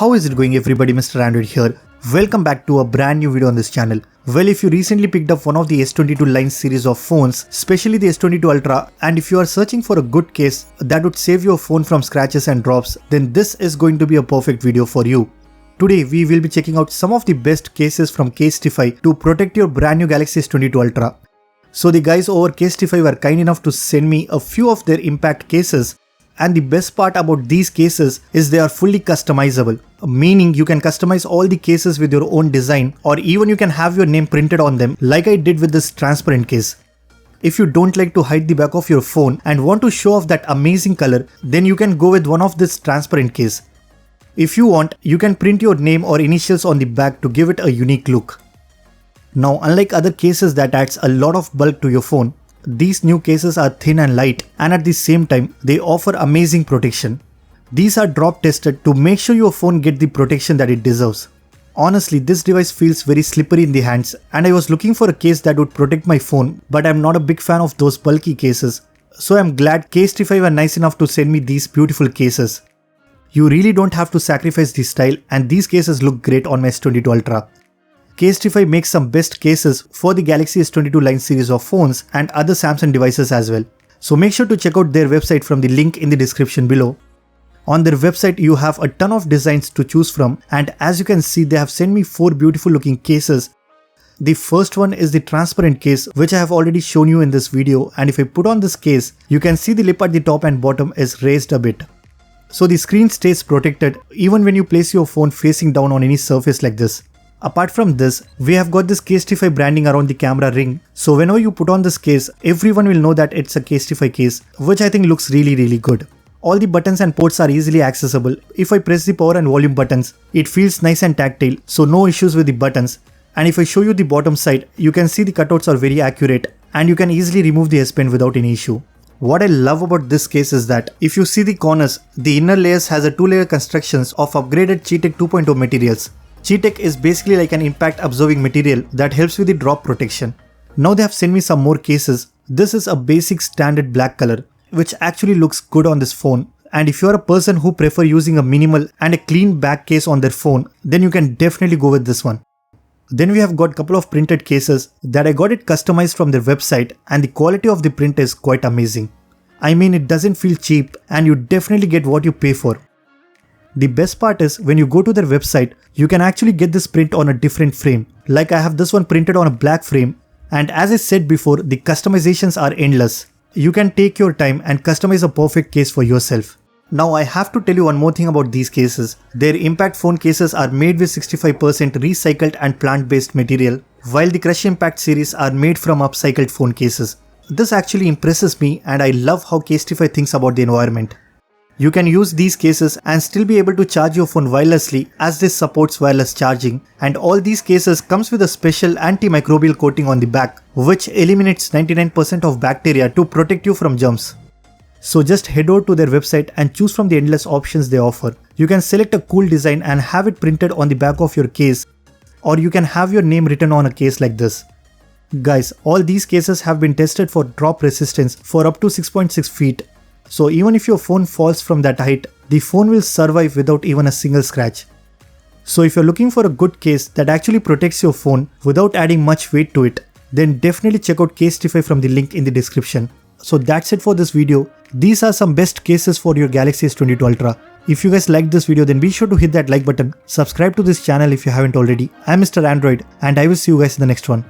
How is it going everybody, Mr. Android here. Welcome back to a brand new video on this channel. Well, if you recently picked up one of the S22 line series of phones, especially the S22 Ultra, and if you are searching for a good case that would save your phone from scratches and drops, then this is going to be a perfect video for you. Today we will be checking out some of the best cases from Casetify to protect your brand new Galaxy S22 Ultra. So the guys over Casetify were kind enough to send me a few of their impact cases. And the best part about these cases is they are fully customizable, meaning you can customize all the cases with your own design, or even you can have your name printed on them like I did with this transparent case. If you don't like to hide the back of your phone and want to show off that amazing color, then you can go with one of this transparent case. If you want, you can print your name or initials on the back to give it a unique look. Now, unlike other cases that adds a lot of bulk to your phone, these new cases are thin and light, and at the same time they offer amazing protection. These are drop tested to make sure your phone gets the protection that it deserves. Honestly, this device feels very slippery in the hands, and I was looking for a case that would protect my phone, but I'm not a big fan of those bulky cases. So I'm glad Casetify were nice enough to send me these beautiful cases. You really don't have to sacrifice the style, and these cases look great on my S22 Ultra. Casetify makes some best cases for the Galaxy S22 line series of phones and other Samsung devices as well. So make sure to check out their website from the link in the description below. On their website you have a ton of designs to choose from, and as you can see they have sent me 4 beautiful looking cases. The first one is the transparent case, which I have already shown you in this video, and if I put on this case, you can see the lip at the top and bottom is raised a bit. So the screen stays protected even when you place your phone facing down on any surface like this. Apart from this, we have got this Casetify branding around the camera ring, so whenever you put on this case, everyone will know that it's a Casetify case, which I think looks really good. All the buttons and ports are easily accessible. If I press the power and volume buttons, it feels nice and tactile, so no issues with the buttons. And if I show you the bottom side, you can see the cutouts are very accurate, and you can easily remove the S Pen without any issue. What I love about this case is that if you see the corners, the inner layers has a 2-layer constructions of upgraded Cheetech 2.0 materials. Cheetech is basically like an impact absorbing material that helps with the drop protection. Now they have sent me some more cases. This is a basic standard black color, which actually looks good on this phone. And if you are a person who prefer using a minimal and a clean back case on their phone, then you can definitely go with this one. Then we have got a couple of printed cases that I got it customized from their website, and the quality of the print is quite amazing. I mean, it doesn't feel cheap, and you definitely get what you pay for. The best part is when you go to their website, you can actually get this print on a different frame. Like I have this one printed on a black frame, and as I said before, the customizations are endless. You can take your time and customize a perfect case for yourself. Now I have to tell you one more thing about these cases. Their impact phone cases are made with 65% recycled and plant-based material, while the Crush Impact series are made from upcycled phone cases. This actually impresses me, and I love how Casetify thinks about the environment. You can use these cases and still be able to charge your phone wirelessly, as this supports wireless charging, and all these cases comes with a special antimicrobial coating on the back, which eliminates 99% of bacteria to protect you from germs. So just head over to their website and choose from the endless options they offer. You can select a cool design and have it printed on the back of your case, or you can have your name written on a case like this. Guys, all these cases have been tested for drop resistance for up to 6.6 feet. So even if your phone falls from that height, the phone will survive without even a single scratch. So if you're looking for a good case that actually protects your phone without adding much weight to it, then definitely check out Casetify from the link in the description. So that's it for this video. These are some best cases for your Galaxy S22 Ultra. If you guys liked this video, then be sure to hit that like button, subscribe to this channel if you haven't already. I'm Mr. Android, and I will see you guys in the next one.